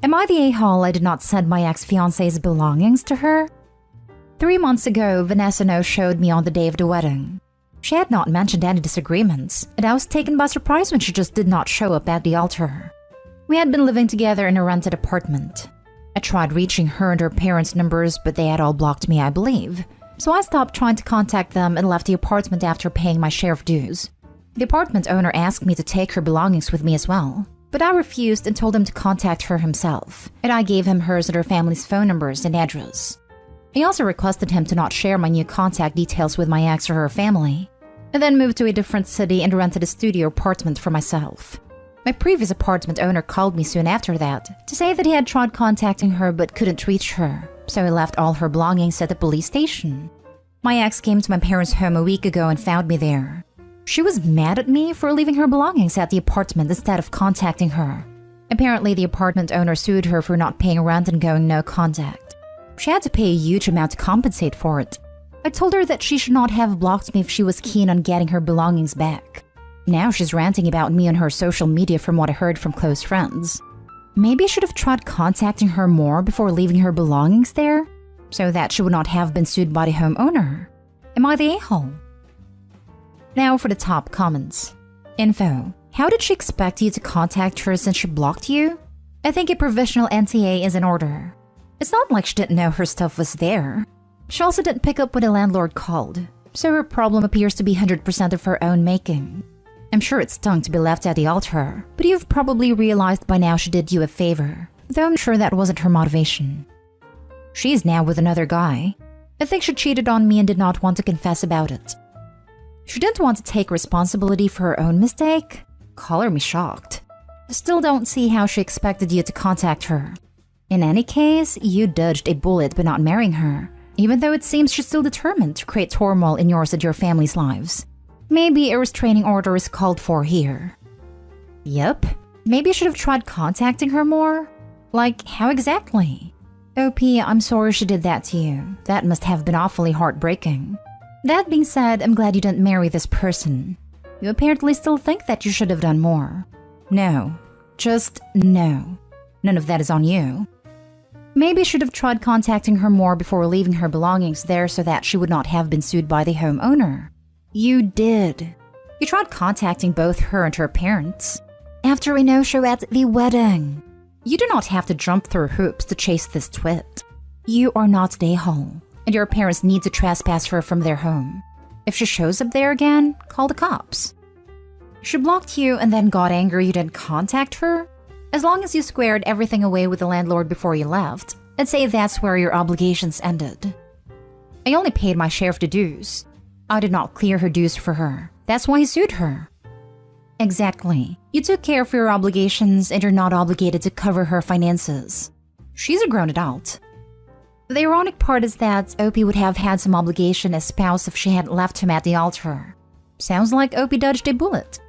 Am I the a-hole I did not send my ex-fiancé's belongings to her? 3 months ago, Vanessa no-showed me on the day of the wedding. She had not mentioned any disagreements, and I was taken by surprise when she just did not show up at the altar. We had been living together in a rented apartment. I tried reaching her and her parents' numbers, but they had all blocked me, I believe. So I stopped trying to contact them and left the apartment after paying my share of dues. The apartment owner asked me to take her belongings with me as well, but I refused and told him to contact her himself, and I gave him hers and her family's phone numbers and address. I also requested him to not share my new contact details with my ex or her family, and then moved to a different city and rented a studio apartment for myself. My previous apartment owner called me soon after that to say that he had tried contacting her but couldn't reach her, so he left all her belongings at the police station. My ex came to my parents' home a week ago and found me there. She was mad at me for leaving her belongings at the apartment instead of contacting her. Apparently, the apartment owner sued her for not paying rent and going no contact. She had to pay a huge amount to compensate for it. I told her that she should not have blocked me if she was keen on getting her belongings back. Now she's ranting about me on her social media from what I heard from close friends. Maybe I should have tried contacting her more before leaving her belongings there, so that she would not have been sued by the homeowner. Am I the a-hole? Now for the top comments. Info. How did she expect you to contact her since she blocked you? I think a provisional NTA is in order. It's not like she didn't know her stuff was there. She also didn't pick up when the landlord called, so her problem appears to be 100% of her own making. I'm sure it stung to be left at the altar, but you've probably realized by now she did you a favor, though I'm sure that wasn't her motivation. She's now with another guy. I think she cheated on me and did not want to confess about it. She didn't want to take responsibility for her own mistake. Color me shocked. I still don't see how she expected you to contact her. In any case, you dodged a bullet by not marrying her, even though it seems she's still determined to create turmoil in yours and your family's lives. Maybe a restraining order is called for here. Yep, maybe I should have tried contacting her more? Like, how exactly? OP, I'm sorry she did that to you. That must have been awfully heartbreaking. That being said, I'm glad you didn't marry this person. You apparently still think that you should have done more. No, just no. None of that is on you. Maybe I should have tried contacting her more before leaving her belongings there so that she would not have been sued by the homeowner. You did. You tried contacting both her and her parents. After a no-show at the wedding. You do not have to jump through hoops to chase this twit. You are not the a-hole, and your parents need to trespass her from their home. If she shows up there again, call the cops. She blocked you and then got angry you didn't contact her? As long as you squared everything away with the landlord before you left, I'd say that's where your obligations ended. I only paid my share of the dues. I did not clear her dues for her. That's why he sued her. Exactly. You took care of your obligations and you're not obligated to cover her finances. She's a grown adult. The ironic part is that Opie would have had some obligation as spouse if she hadn't left him at the altar. Sounds like Opie dodged a bullet.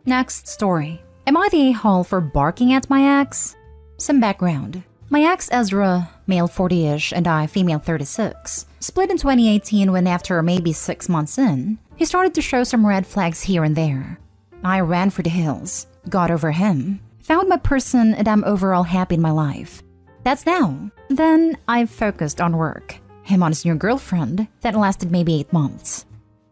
Next story. Am I the a-hole for barking at my ex? Some background. My ex Ezra, male 40-ish, and I, female 36, split in 2018 when after maybe 6 months in, he started to show some red flags here and there. I ran for the hills, got over him, found my person, and I'm overall happy in my life. That's now. Then I focused on work. Him on his new girlfriend, that lasted maybe 8 months.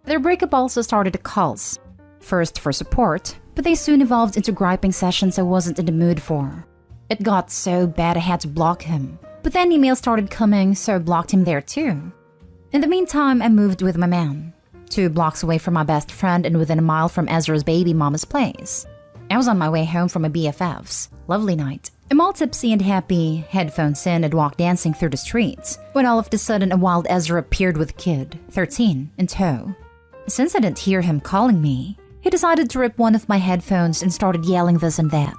Their breakup also started the calls. First for support, but they soon evolved into griping sessions I wasn't in the mood for. It got so bad I had to block him, but then emails started coming, so I blocked him there too. In the meantime, I moved with my man, 2 blocks away from my best friend and within a mile from Ezra's baby mama's place. I was on my way home from my BFF's. Lovely night. I'm all tipsy and happy, headphones in and walk dancing through the streets, when all of a sudden a wild Ezra appeared with a kid, 13, in tow. Since I didn't hear him calling me, he decided to rip one of my headphones and started yelling this and that.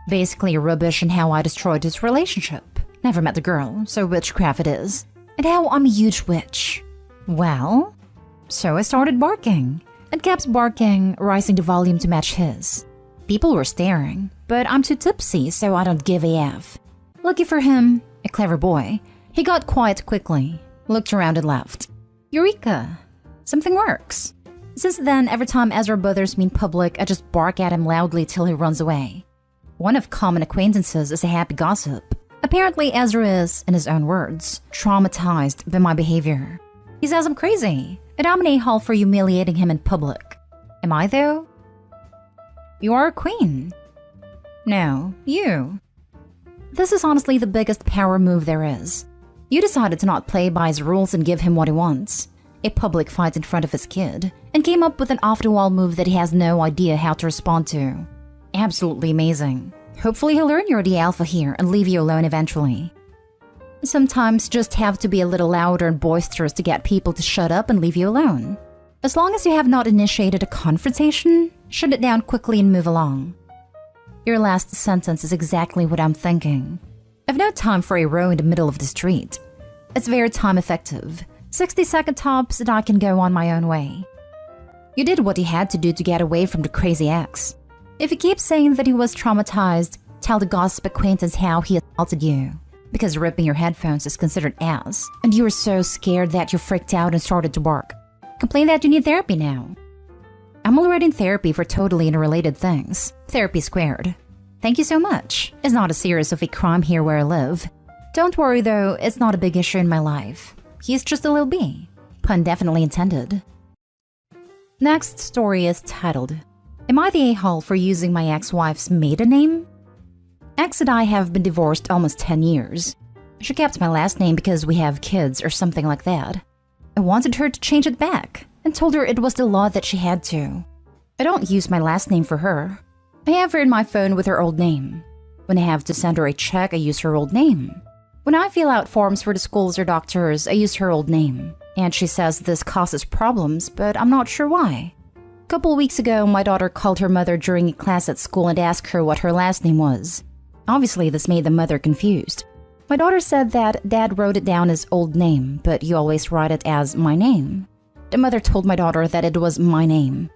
Basically rubbish and how I destroyed his relationship. Never met the girl, so witchcraft it is. And how I'm a huge witch. Well, so I started barking. And kept barking, rising the volume to match his. People were staring, but I'm too tipsy, so I don't give a F. Lucky for him, a clever boy, he got quiet quickly, looked around and left. Eureka! Something works. Since then, every time Ezra bothers me in public, I just bark at him loudly till he runs away. One of common acquaintances is a happy gossip. Apparently, Ezra is, in his own words, traumatized by my behavior. He says I'm crazy, and I'm an a-hole for humiliating him in public. Am I, though? You are a queen. No, you. This is honestly the biggest power move there is. You decided to not play by his rules and give him what he wants. A public fight in front of his kid, and came up with an off-the-wall move that he has no idea how to respond to. Absolutely amazing. Hopefully he'll learn you're the alpha here and leave you alone eventually. Sometimes you just have to be a little louder and boisterous to get people to shut up and leave you alone. As long as you have not initiated a confrontation, shut it down quickly and move along. Your last sentence is exactly what I'm thinking. I've no time for a row in the middle of the street. It's very time effective. 60-second tops and I can go on my own way. You did what you had to do to get away from the crazy ex. If you keep saying that he was traumatized, tell the gossip acquaintance how he assaulted you. Because ripping your headphones is considered ass, and you were so scared that you freaked out and started to bark. Complain that you need therapy now. I'm already in therapy for totally unrelated things. Therapy squared. Thank you so much. It's not as serious of a crime here where I live. Don't worry though, it's not a big issue in my life. He's just a little bee. Pun definitely intended. Next story is titled, Am I the a-hole for using my ex-wife's maiden name? Ex and I have been divorced almost 10 years. She kept my last name because we have kids or something like that. I wanted her to change it back and told her it was the law that she had to. I don't use my last name for her. I have her in my phone with her old name. When I have to send her a check, I use her old name. When I fill out forms for the schools or doctors, I use her old name. And she says this causes problems, but I'm not sure why. A couple weeks ago, my daughter called her mother during a class at school and asked her what her last name was. Obviously, this made the mother confused. My daughter said that Dad wrote it down as old name, but you always write it as my name. The mother told my daughter that it was my name.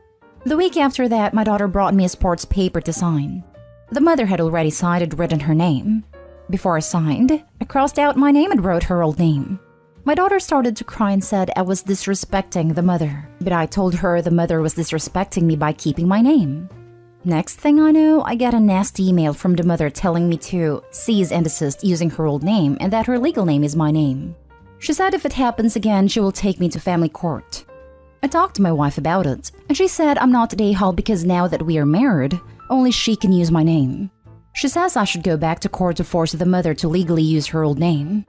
The week after that, my daughter brought me a sports paper to sign. The mother had already signed and written her name. Before I signed, I crossed out my name and wrote her old name. My daughter started to cry and said I was disrespecting the mother, but I told her the mother was disrespecting me by keeping my name. Next thing I know, I get a nasty email from the mother telling me to cease and desist using her old name and that her legal name is my name. She said if it happens again, she will take me to family court. I talked to my wife about it, and she said I'm not the a-hole because now that we are married, only she can use my name. She says I should go back to court to force the mother to legally use her old name.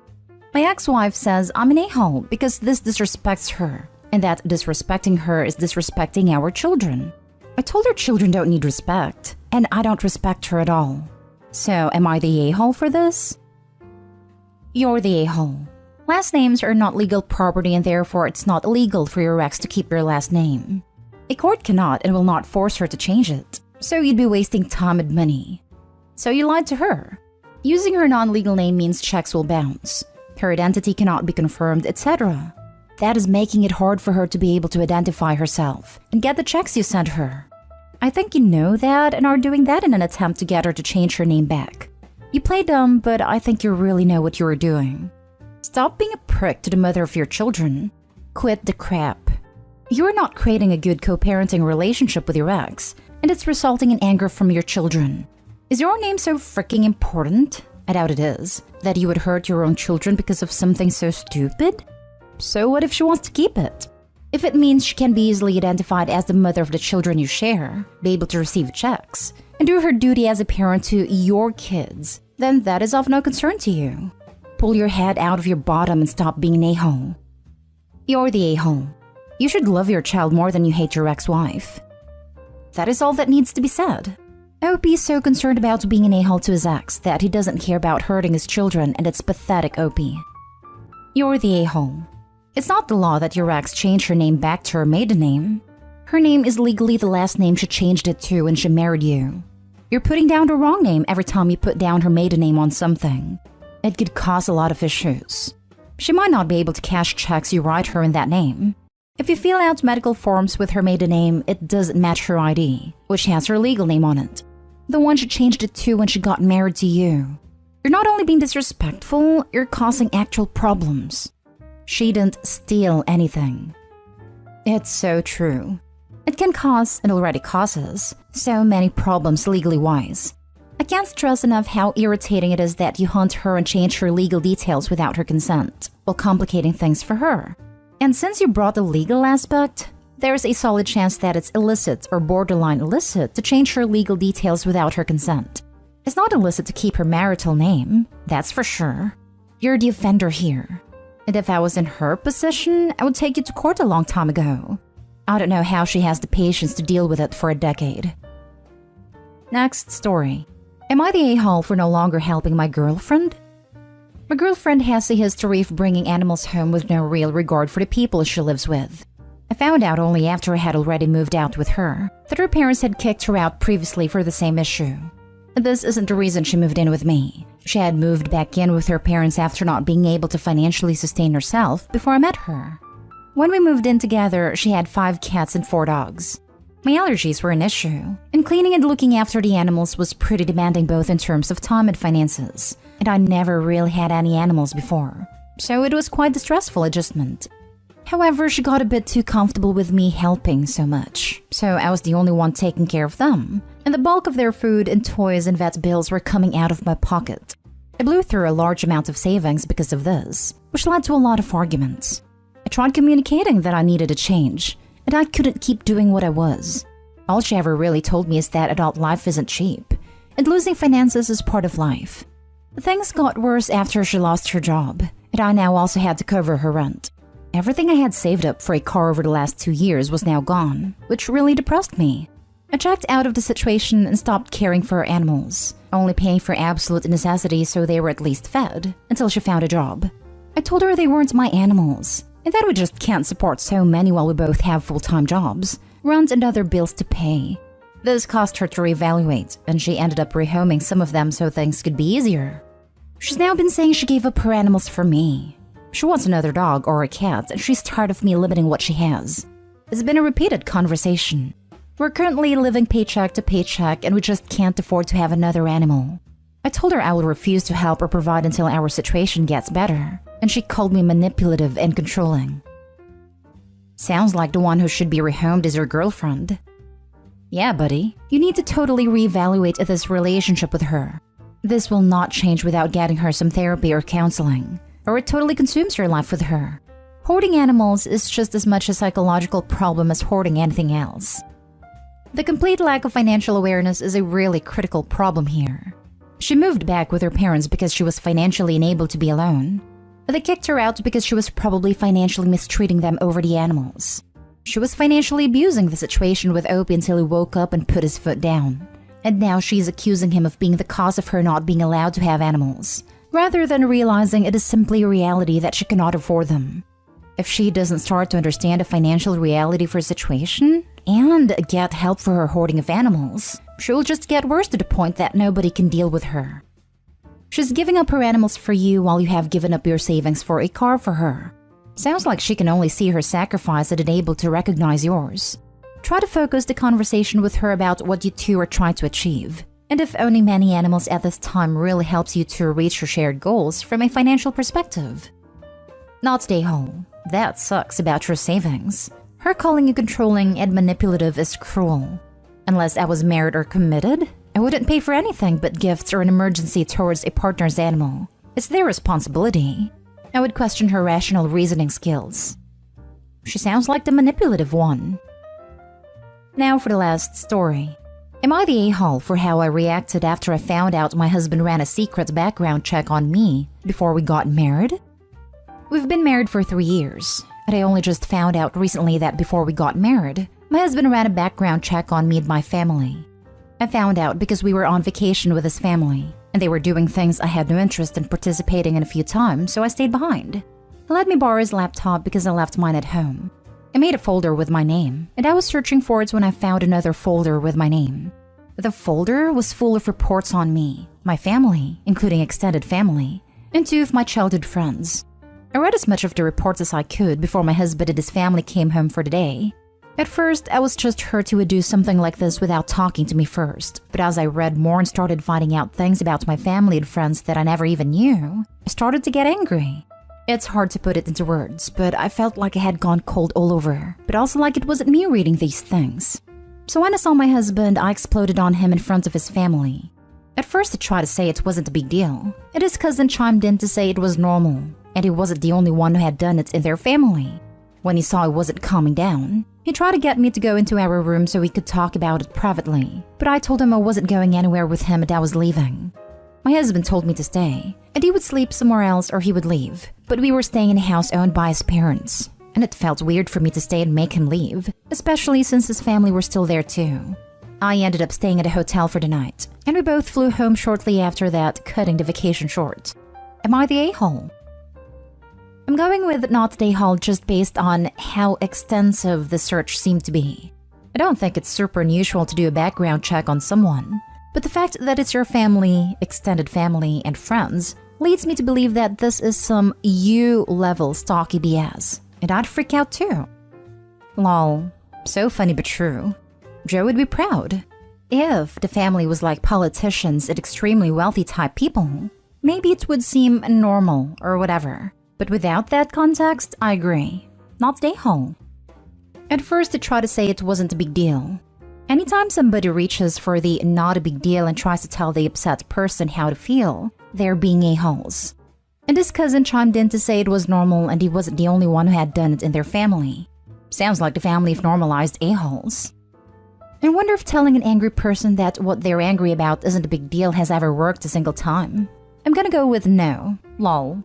My ex-wife says I'm an a-hole because this disrespects her, and that disrespecting her is disrespecting our children. I told her children don't need respect, and I don't respect her at all. So, am I the a-hole for this? You're the a-hole. Last names are not legal property and therefore it's not illegal for your ex to keep your last name. A court cannot and will not force her to change it, so you'd be wasting time and money. So you lied to her. Using her non-legal name means checks will bounce. Her identity cannot be confirmed, etc. That is making it hard for her to be able to identify herself and get the checks you sent her. I think you know that and are doing that in an attempt to get her to change her name back. You play dumb, but I think you really know what you are doing. Stop being a prick to the mother of your children. Quit the crap. You are not creating a good co-parenting relationship with your ex, and it's resulting in anger from your children. Is your name so freaking important? I doubt it is. That you would hurt your own children because of something so stupid? So what if she wants to keep it? If it means she can be easily identified as the mother of the children you share, be able to receive checks, and do her duty as a parent to your kids, then that is of no concern to you. Pull your head out of your bottom and stop being an a-hole. You're the a-hole. You should love your child more than you hate your ex-wife. That is all that needs to be said. OP is so concerned about being an a-hole to his ex that he doesn't care about hurting his children, and it's pathetic, OP. You're the a-hole. It's not the law that your ex changed her name back to her maiden name. Her name is legally the last name she changed it to when she married you. You're putting down the wrong name every time you put down her maiden name on something. It could cause a lot of issues. She might not be able to cash checks you write her in that name. If you fill out medical forms with her maiden name, it doesn't match her ID, which has her legal name on it. The one she changed it to when she got married to you. You're not only being disrespectful, you're causing actual problems. She didn't steal anything. It's so true. It can cause, and already causes, so many problems legally wise. I can't stress enough how irritating it is that you hunt her and change her legal details without her consent, while complicating things for her. And since you brought the legal aspect, there's a solid chance that it's illicit or borderline illicit to change her legal details without her consent. It's not illicit to keep her marital name, that's for sure. You're the offender here. And if I was in her position, I would take you to court a long time ago. I don't know how she has the patience to deal with it for a decade. Next story. Am I the a-hole for no longer helping my girlfriend? My girlfriend has a history of bringing animals home with no real regard for the people she lives with. I found out only after I had already moved out with her that her parents had kicked her out previously for the same issue. This isn't the reason she moved in with me. She had moved back in with her parents after not being able to financially sustain herself before I met her. When we moved in together, she had 5 cats and 4 dogs. My allergies were an issue, and cleaning and looking after the animals was pretty demanding both in terms of time and finances, and I never really had any animals before, so it was quite a stressful adjustment. However, she got a bit too comfortable with me helping so much, so I was the only one taking care of them, and the bulk of their food and toys and vet bills were coming out of my pocket. I blew through a large amount of savings because of this, which led to a lot of arguments. I tried communicating that I needed a change, and I couldn't keep doing what I was. All she ever really told me is that adult life isn't cheap, and losing finances is part of life. Things got worse after she lost her job, and I now also had to cover her rent. Everything I had saved up for a car over the last 2 years was now gone, which really depressed me. I checked out of the situation and stopped caring for her animals, only paying for absolute necessities so they were at least fed, until she found a job. I told her they weren't my animals, and that we just can't support so many while we both have full-time jobs, rent and other bills to pay. This caused her to reevaluate, and she ended up rehoming some of them so things could be easier. She's now been saying she gave up her animals for me. She wants another dog or a cat, and she's tired of me limiting what she has. It's been a repeated conversation. We're currently living paycheck to paycheck, and we just can't afford to have another animal. I told her I will refuse to help or provide until our situation gets better, and she called me manipulative and controlling. Sounds like the one who should be rehomed is your girlfriend. Yeah, buddy, you need to totally reevaluate this relationship with her. This will not change without getting her some therapy or counseling, or it totally consumes your life with her. Hoarding animals is just as much a psychological problem as hoarding anything else. The complete lack of financial awareness is a really critical problem here. She moved back with her parents because she was financially unable to be alone. They kicked her out because she was probably financially mistreating them over the animals. She was financially abusing the situation with Opie until he woke up and put his foot down. And now she's accusing him of being the cause of her not being allowed to have animals, rather than realizing it is simply a reality that she cannot afford them. If she doesn't start to understand the financial reality for her situation, and get help for her hoarding of animals, she will just get worse to the point that nobody can deal with her. She's giving up her animals for you while you have given up your savings for a car for her. Sounds like she can only see her sacrifice and unable to recognize yours. Try to focus the conversation with her about what you two are trying to achieve, and if owning many animals at this time really helps you to reach your shared goals from a financial perspective. Not stay home. That sucks about your savings. Her calling you controlling and manipulative is cruel. Unless I was married or committed, I wouldn't pay for anything but gifts or an emergency towards a partner's animal. It's their responsibility. I would question her rational reasoning skills. She sounds like the manipulative one. Now for the last story. Am I the a-hole for how I reacted after I found out my husband ran a secret background check on me before we got married? We've been married for 3 years, and I only just found out recently that before we got married, my husband ran a background check on me and my family. I found out because we were on vacation with his family, and they were doing things I had no interest in participating in a few times, so I stayed behind. He let me borrow his laptop because I left mine at home. I made a folder with my name, and I was searching for it when I found another folder with my name. The folder was full of reports on me, my family, including extended family, and 2 of my childhood friends. I read as much of the reports as I could before my husband and his family came home for the day. At first, I was just hurt he would do something like this without talking to me first, but as I read more and started finding out things about my family and friends that I never even knew, I started to get angry. It's hard to put it into words, but I felt like I had gone cold all over, but also like it wasn't me reading these things. So when I saw my husband, I exploded on him in front of his family. At first, he tried to say it wasn't a big deal, and his cousin chimed in to say it was normal, and he wasn't the only one who had done it in their family. When he saw I wasn't calming down, he tried to get me to go into our room so we could talk about it privately, but I told him I wasn't going anywhere with him and I was leaving. My husband told me to stay, and he would sleep somewhere else or he would leave, but we were staying in a house owned by his parents, and it felt weird for me to stay and make him leave, especially since his family were still there too. I ended up staying at a hotel for the night, and we both flew home shortly after that, cutting the vacation short. Am I the a-hole? I'm going with not the a-hole just based on how extensive the search seemed to be. I don't think it's super unusual to do a background check on someone, but the fact that it's your family, extended family, and friends leads me to believe that this is some U-level stalky BS, and I'd freak out too. Lol, so funny but true. Joe would be proud. If the family was like politicians and extremely wealthy type people, maybe it would seem normal or whatever. But without that context, I agree. Not the a-hole. At first, I tried to say it wasn't a big deal. Anytime somebody reaches for the not a big deal and tries to tell the upset person how to feel, they're being a-holes. And his cousin chimed in to say it was normal and he wasn't the only one who had done it in their family. Sounds like the family have normalized a-holes. I wonder if telling an angry person that what they're angry about isn't a big deal has ever worked a single time. I'm gonna go with no. Lol.